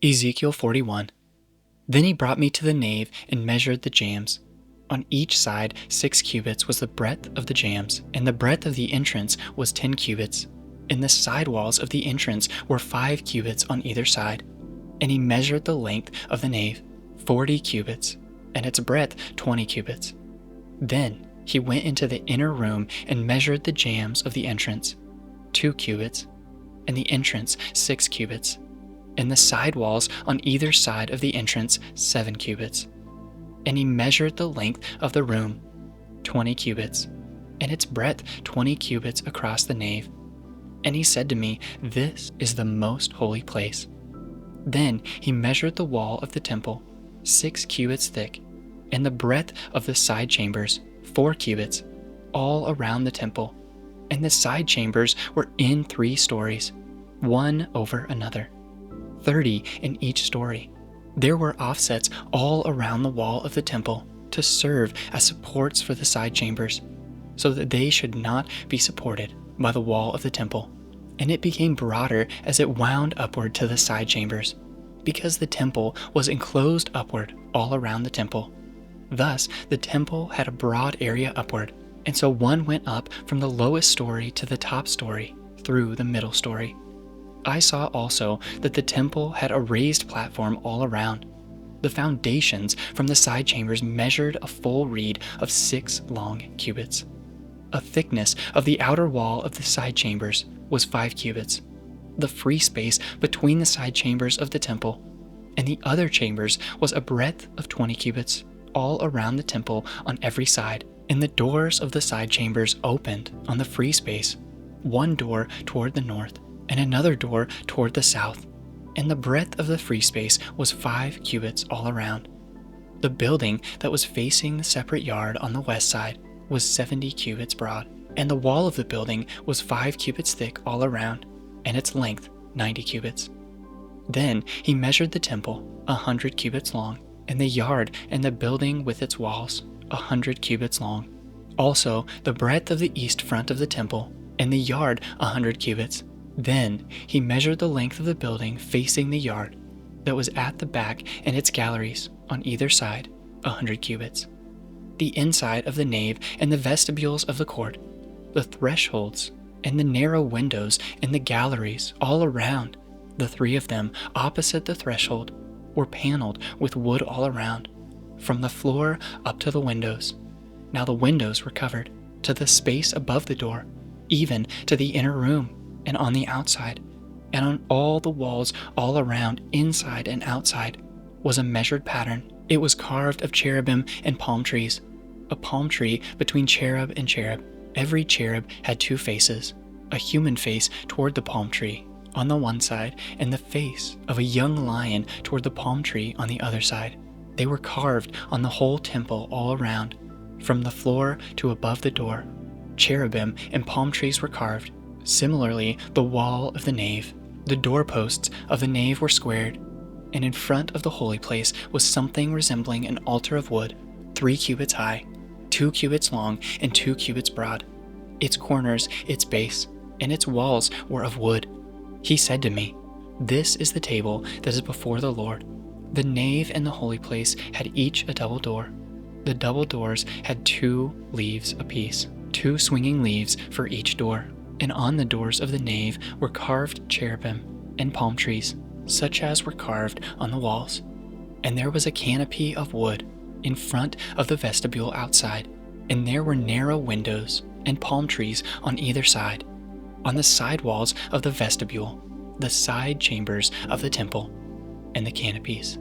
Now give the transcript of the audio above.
Ezekiel 41. Then he brought me to the nave and measured the jambs. On each side 6 cubits was the breadth of the jambs, and the breadth of the entrance was 10 cubits. And the side walls of the entrance were 5 cubits on either side. And he measured the length of the nave, 40 cubits, and its breadth 20 cubits. Then he went into the inner room and measured the jambs of the entrance, 2 cubits, and the entrance 6 cubits, and the side walls on either side of the entrance 7 cubits. And he measured the length of the room, 20 cubits, and its breadth 20 cubits across the nave. And he said to me, "This is the most holy place." Then he measured the wall of the temple, 6 cubits thick, and the breadth of the side chambers, 4 cubits, all around the temple. And the side chambers were in 3 stories, one over another, 30 in each story. There were offsets all around the wall of the temple to serve as supports for the side chambers, so that they should not be supported by the wall of the temple. And it became broader as it wound upward to the side chambers, because the temple was enclosed upward all around the temple. Thus the temple had a broad area upward, and so one went up from the lowest story to the top story through the middle story. I saw also that the temple had a raised platform all around. The foundations from the side chambers measured a full reed of 6 long cubits. A thickness of the outer wall of the side chambers was 5 cubits. The free space between the side chambers of the temple and the other chambers was a breadth of 20 cubits, all around the temple on every side. And the doors of the side chambers opened on the free space, one door toward the north and another door toward the south. And the breadth of the free space was 5 cubits all around. The building that was facing the separate yard on the west side was 70 cubits broad, and the wall of the building was 5 cubits thick all around, and its length 90 cubits. Then he measured the temple 100 cubits long, and the yard and the building with its walls 100 cubits long. Also the breadth of the east front of the temple, and the yard 100 cubits. Then he measured the length of the building facing the yard that was at the back and its galleries on either side 100 cubits. The inside of the nave and the vestibules of the court, the thresholds and the narrow windows and the galleries all around, the 3 of them opposite the threshold, were paneled with wood all around, from the floor up to the windows. Now the windows were covered to the space above the door, even to the inner room and on the outside, and on all the walls all around, inside and outside, was a measured pattern. It was carved of cherubim and palm trees, a palm tree between cherub and cherub. Every cherub had 2 faces, a human face toward the palm tree on the one side, and the face of a young lion toward the palm tree on the other side. They were carved on the whole temple all around, from the floor to above the door. Cherubim and palm trees were carved. Similarly, the wall of the nave, the doorposts of the nave were squared, and in front of the holy place was something resembling an altar of wood, 3 cubits high, 2 cubits long, and 2 cubits broad. Its corners, its base, and its walls were of wood. He said to me, "This is the table that is before the Lord." The nave and the holy place had each a double door. The double doors had 2 leaves apiece, 2 swinging leaves for each door. And on the doors of the nave were carved cherubim and palm trees, such as were carved on the walls. And there was a canopy of wood in front of the vestibule outside, and there were narrow windows and palm trees on either side. On the side walls of the vestibule, the side chambers of the temple, and the canopies.